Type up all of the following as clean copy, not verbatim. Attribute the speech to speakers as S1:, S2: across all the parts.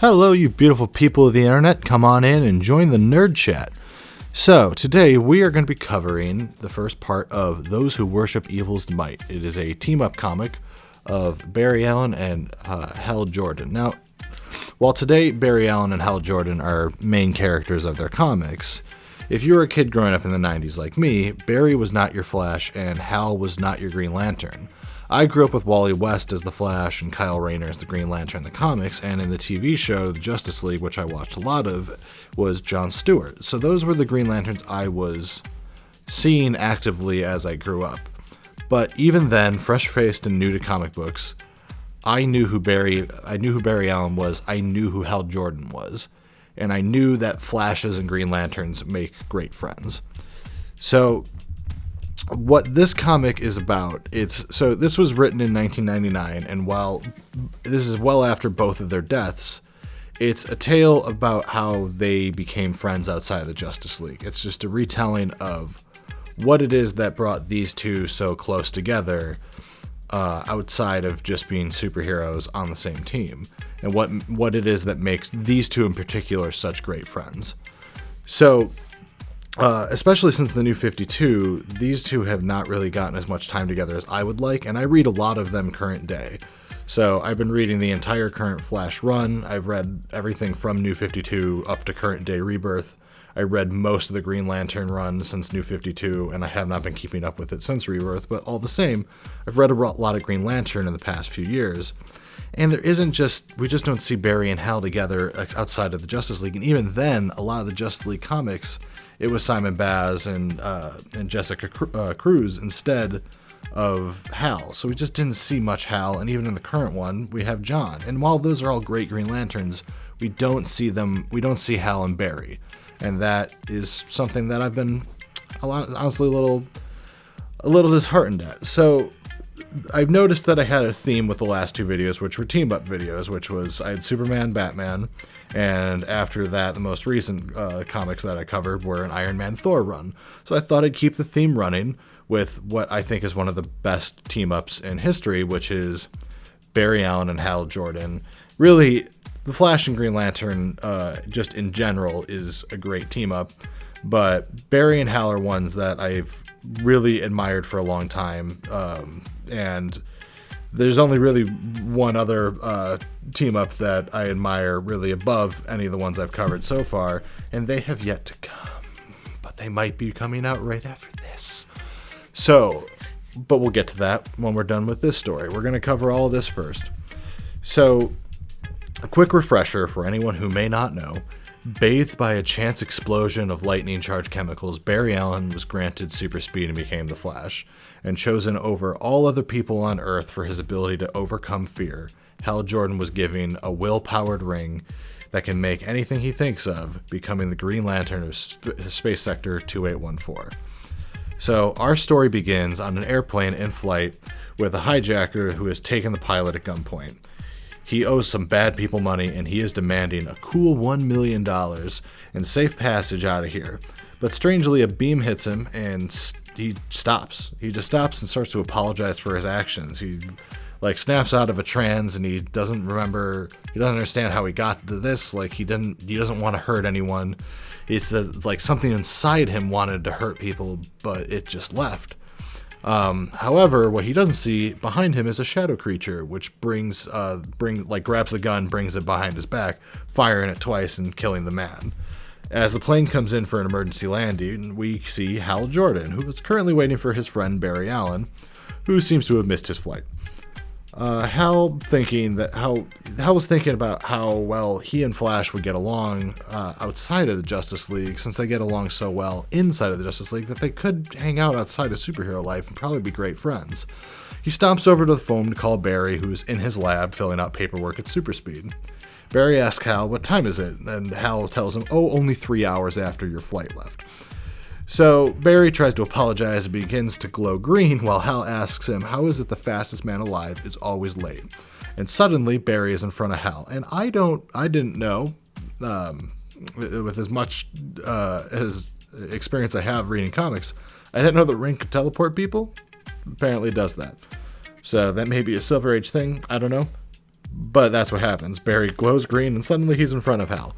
S1: Hello, you beautiful people of the internet. Come on in and join the NerdChat. So, today we are going to be covering the first part of Those Who Worship Evil's Might. It is a team-up comic of Barry Allen and Hal Jordan. Now, while today Barry Allen and Hal Jordan are main characters of their comics, if you were a kid growing up in the 90s like me, Barry was not your Flash and Hal was not your Green Lantern. I grew up with Wally West as the Flash and Kyle Rayner as the Green Lantern in the comics, and in the TV show, The Justice League, which I watched a lot of, was Jon Stewart. So those were the Green Lanterns I was seeing actively as I grew up. But even then, fresh-faced and new to comic books, I knew who Barry Allen was, I knew who Hal Jordan was, and I knew that Flashes and Green Lanterns make great friends. So what this comic is about, this was written in 1999, and while this is well after both of their deaths, it's a tale about how they became friends outside of the Justice League. It's just a retelling of what it is that brought these two so close together, outside of just being superheroes on the same team, and what it is that makes these two in particular such great friends. So, especially since the New 52, these two have not really gotten as much time together as I would like, and I read a lot of them current day. So I've been reading the entire current Flash run. I've read everything from New 52 up to current day Rebirth. I read most of the Green Lantern run since New 52, and I have not been keeping up with it since Rebirth, but all the same, I've read a lot of Green Lantern in the past few years. And we just don't see Barry and Hal together outside of the Justice League, and even then, a lot of the Justice League comics, it was Simon Baz and Jessica Cruz instead of Hal. So we just didn't see much Hal, and even in the current one, we have John. And while those are all great Green Lanterns, we don't see Hal and Barry. And that is something that I've been a little disheartened at. So I've noticed that I had a theme with the last two videos, which were team-up videos, which was I had Superman, Batman, and after that, the most recent comics that I covered were an Iron Man Thor run. So I thought I'd keep the theme running with what I think is one of the best team-ups in history, which is Barry Allen and Hal Jordan. Really, the Flash and Green Lantern, just in general, is a great team-up, but Barry and Hal are ones that I've really admired for a long time, and there's only really one other team-up that I admire really above any of the ones I've covered so far, and they have yet to come, but they might be coming out right after this. So, but we'll get to that when we're done with this story. We're going to cover all of this first. So, a quick refresher for anyone who may not know. Bathed by a chance explosion of lightning-charged chemicals, Barry Allen was granted super speed and became the Flash, and chosen over all other people on Earth for his ability to overcome fear. Hal Jordan was given a will-powered ring that can make anything he thinks of, becoming the Green Lantern of Space Sector 2814. So, our story begins on an airplane in flight with a hijacker who has taken the pilot at gunpoint. He owes some bad people money, and he is demanding a cool $1 million and safe passage out of here. But strangely, a beam hits him, and he stops. He just stops and starts to apologize for his actions. He, snaps out of a trance, and he doesn't understand how he got to this. He doesn't want to hurt anyone. He says, something inside him wanted to hurt people, but it just left. However, what he doesn't see behind him is a shadow creature, which grabs the gun, brings it behind his back, firing it twice and killing the man. As the plane comes in for an emergency landing, we see Hal Jordan, who is currently waiting for his friend Barry Allen, who seems to have missed his flight. Hal was thinking about how well he and Flash would get along outside of the Justice League, since they get along so well inside of the Justice League that they could hang out outside of superhero life and probably be great friends. He stomps over to the phone to call Barry, who's in his lab filling out paperwork at super speed. Barry asks Hal, "What time is it?" And Hal tells him, only 3 hours after your flight left. So Barry tries to apologize and begins to glow green while Hal asks him, how is it the fastest man alive is always late? And suddenly Barry is in front of Hal. And I didn't know, with as much as experience I have reading comics, I didn't know that Ring could teleport people. Apparently it does that. So that may be a Silver Age thing, I don't know. But that's what happens. Barry glows green, and suddenly he's in front of Hal.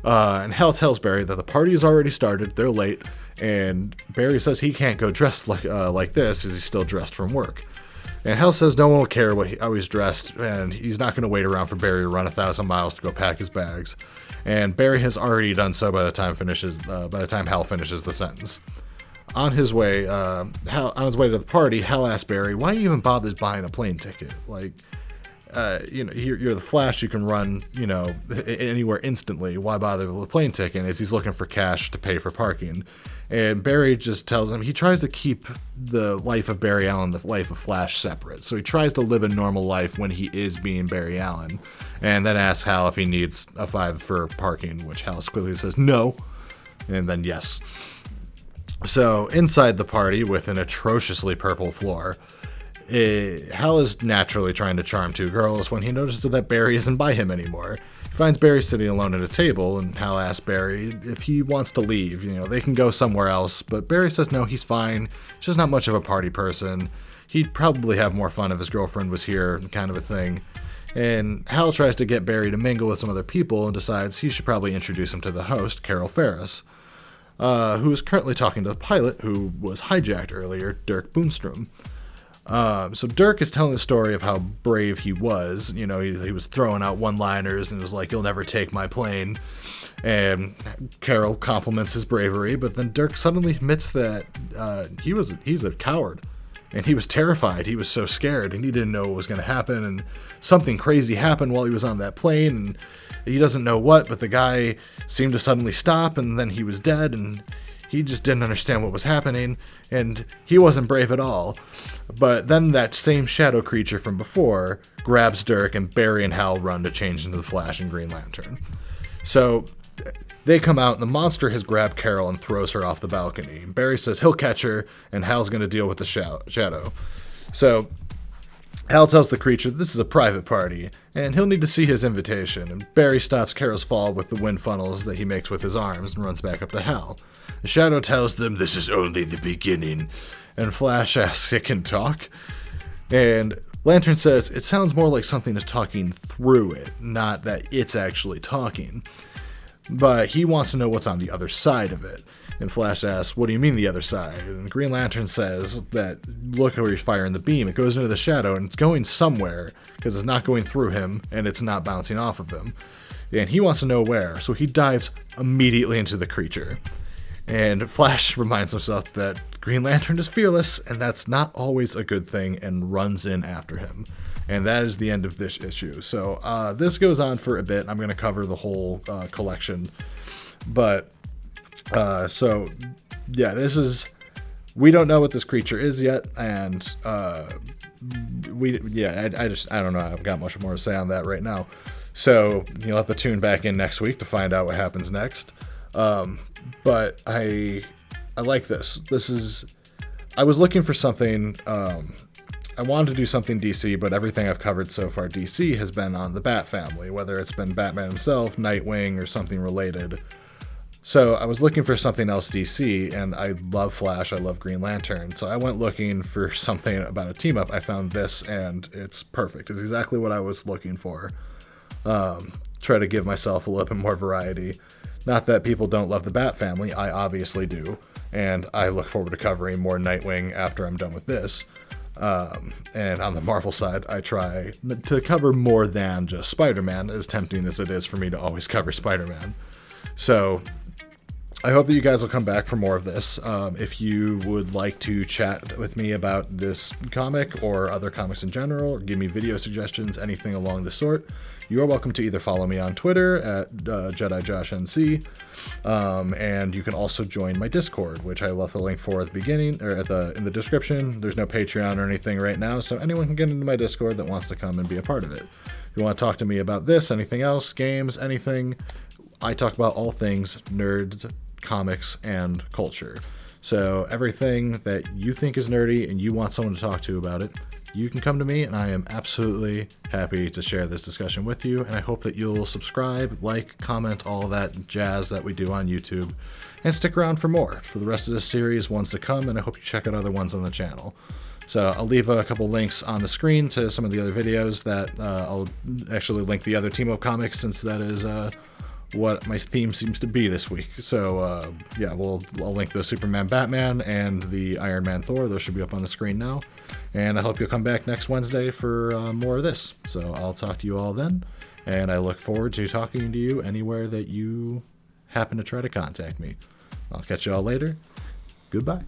S1: And Hal tells Barry that the party has already started, they're late, and Barry says he can't go dressed like this as he's still dressed from work. And Hal says no one will care how he's dressed, and he's not going to wait around for Barry to run 1,000 miles to go pack his bags. And Barry has already done so by the time Hal finishes the sentence. On his way to the party, Hal asks Barry, "Why you even bother buying a plane ticket? Like, you're the Flash. You can run, anywhere instantly. Why bother with a plane ticket?" As he's looking for cash to pay for parking. And Barry just tells him he tries to keep the life of Barry Allen, the life of Flash, separate. So he tries to live a normal life when he is being Barry Allen. And then asks Hal if he needs a $5 for parking, which Hal quickly says no. And then yes. So inside the party with an atrociously purple floor, Hal is naturally trying to charm two girls when he notices that Barry isn't by him anymore. He finds Barry sitting alone at a table, and Hal asks Barry if he wants to leave. They can go somewhere else, but Barry says no, he's fine. He's just not much of a party person. He'd probably have more fun if his girlfriend was here, kind of a thing. And Hal tries to get Barry to mingle with some other people and decides he should probably introduce him to the host, Carol Ferris, who is currently talking to the pilot who was hijacked earlier, Dirk Boomstrom. So Dirk is telling the story of how brave he was. He was throwing out one-liners and was like, "You'll never take my plane." And Carol compliments his bravery, but then Dirk suddenly admits that he's a coward. And he was terrified. He was so scared, and he didn't know what was going to happen. And something crazy happened while he was on that plane, and he doesn't know what, but the guy seemed to suddenly stop, and then he was dead, and he just didn't understand what was happening, and he wasn't brave at all. But then that same shadow creature from before grabs Dirk, and Barry and Hal run to change into the Flash and Green Lantern. So they come out, and the monster has grabbed Carol and throws her off the balcony. Barry says he'll catch her, and Hal's going to deal with the shadow. So Hal tells the creature this is a private party, and he'll need to see his invitation, and Barry stops Carol's fall with the wind funnels that he makes with his arms and runs back up to Hal. The shadow tells them this is only the beginning, and Flash asks it can talk, and Lantern says it sounds more like something is talking through it, not that it's actually talking. But he wants to know what's on the other side of it. And Flash asks, "What do you mean the other side?" And Green Lantern says that look where he's firing the beam. It goes into the shadow, and it's going somewhere because it's not going through him, and it's not bouncing off of him. And he wants to know where, so he dives immediately into the creature. And Flash reminds himself that Green Lantern is fearless, and that's not always a good thing, and runs in after him. And that is the end of this issue. So this goes on for a bit. I'm going to cover the whole collection. But, we don't know what this creature is yet. And, I don't know. I've got much more to say on that right now. So you'll have to tune back in next week to find out what happens next. But I like this. I was looking for something, I wanted to do something DC, but everything I've covered so far DC has been on the Bat family, whether it's been Batman himself, Nightwing, or something related. So I was looking for something else DC, and I love Flash, I love Green Lantern, so I went looking for something about a team-up. I found this, and it's perfect. It's exactly what I was looking for. Try to give myself a little bit more variety. Not that people don't love the Bat family, I obviously do, and I look forward to covering more Nightwing after I'm done with this. And on the Marvel side, I try to cover more than just Spider-Man, as tempting as it is for me to always cover Spider-Man. So I hope that you guys will come back for more of this. If you would like to chat with me about this comic or other comics in general, or give me video suggestions, anything along the sort, you are welcome to either follow me on Twitter at JediJoshNC, and you can also join my Discord, which I left the link for at the beginning or in the description. There's no Patreon or anything right now, so anyone can get into my Discord that wants to come and be a part of it. If you want to talk to me about this, anything else, games, anything, I talk about all things nerds, comics, and culture. So everything that you think is nerdy and you want someone to talk to about it, you can come to me, and I am absolutely happy to share this discussion with you, and I hope that you'll subscribe, like, comment, all that jazz that we do on YouTube, and stick around for more, for the rest of this series, ones to come, and I hope you check out other ones on the channel. So I'll leave a couple links on the screen to some of the other videos that I'll actually link the other team-up comics, since that is what my theme seems to be this week. So yeah, I'll link the Superman Batman and the Iron Man Thor. Those should be up on the screen now. And I hope you'll come back next Wednesday for more of this. So I'll talk to you all then. And I look forward to talking to you anywhere that you happen to try to contact me. I'll catch you all later. Goodbye.